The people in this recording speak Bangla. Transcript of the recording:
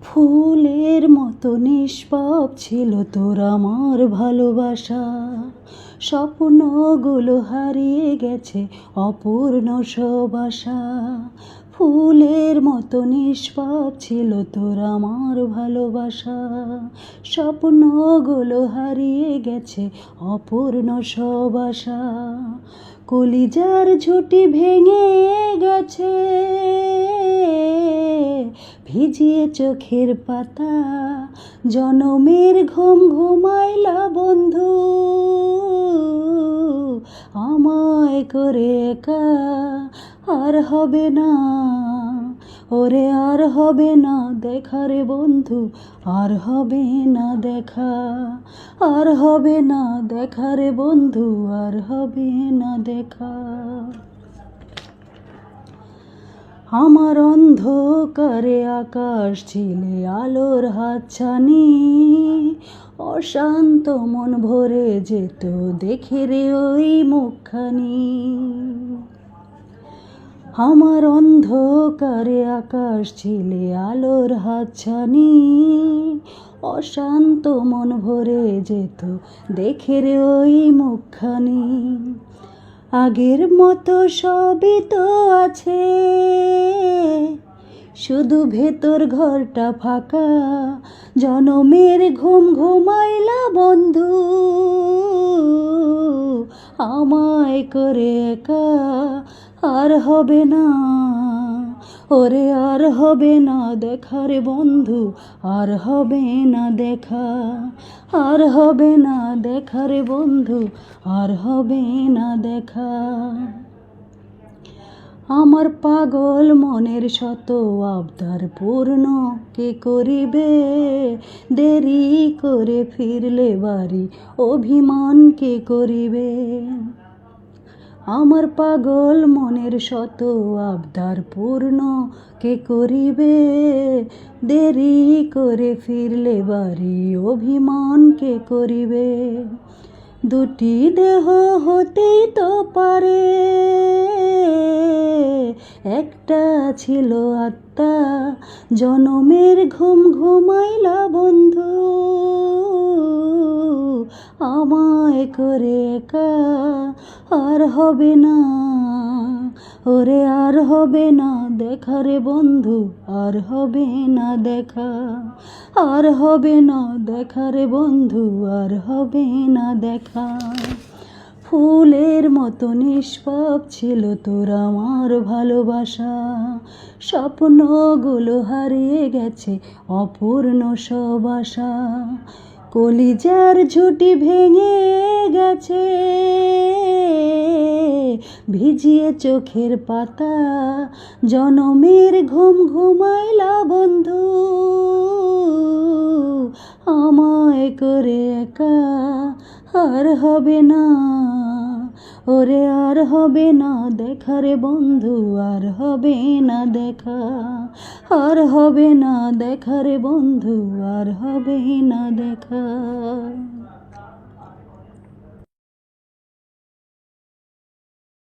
ফুলের মতো নিষ্পাপ ছিল তোর আমার ভালোবাসা, স্বপ্নগুলো হারিয়ে গেছে অপূর্ণ সব আশা। ফুলের মতো নিষ্পাপ ছিল তোর আমার ভালোবাসা, স্বপ্নগুলো হারিয়ে গেছে অপূর্ণ সব আশা। কলিজার ঝুঁটি ভেঙে গেছে, ভিজিয়ে চোখের পাতা, জনমের ঘুম ঘুমাইলা বন্ধু, আমায় করে একা। আর হবে না ওরে, আর হবে না দেখা রে বন্ধু, আর হবে না দেখা, আর হবে না দেখা রে বন্ধু, আর হবে না দেখা। আমার অন্ধকারে আকাশ ছিলে আলোর হাতছানি, অশান্ত মন ভরে যেত দেখে রে ওই মুখখানি। আমার অন্ধকারে আকাশ ছিলে আলোর হাতছানি, অশান্ত মন ভরে যেত দেখে রে ওই মুখখানি। আগের মতো সবই তো আছে, শুধু ভেতর ঘরটা ফাঁকা, জনমের ঘুম ঘুমাইলা বন্ধু, আমায় করে একা। আর হবে না ওরে, আর হবে না দেখা রে বন্ধু, আর হবে না দেখা, আর হবে না দেখা রে বন্ধু, আর হবে না দেখা। আমার পাগল মনের শত আবদার পূর্ণ কে করিবে, দেরি করে ফিরলে বাড়ি অভিমান কে করিবে। আমার পাগল মনের শত আবদার পূর্ণ কে করিবে, দেরি করে ফিরলে বাড়ি অভিমান কে করিবে। দুটি দেহ হতেই তো পারে, একটা ছিল আত্মা, জনমের ঘুম ঘুমাইলা বন্ধু, আমায় করে একা। আর হবে না ওরে, আর হবে না দেখা রে বন্ধু, আর হবে না দেখা, আর হবে না দেখা রে বন্ধু, আর হবে না দেখা। ফুলের মতো নিষ্পাপ ছিল তোর আমার ভালোবাসা, স্বপ্নগুলো হারিয়ে গেছে অপূর্ণ সব আশা। কলিজার ঝুঁটি ভেঙে গেছে, ভিজিয়ে চোখের পাতা, জনমের ঘুম ঘুমাইলা বন্ধু, আমায় করে একা। আর হবে না ওরে, আর হবে না দেখা রে বন্ধু, আর হবে না দেখা, আর হবে না দেখা রে বন্ধু, আর হবে না দেখা।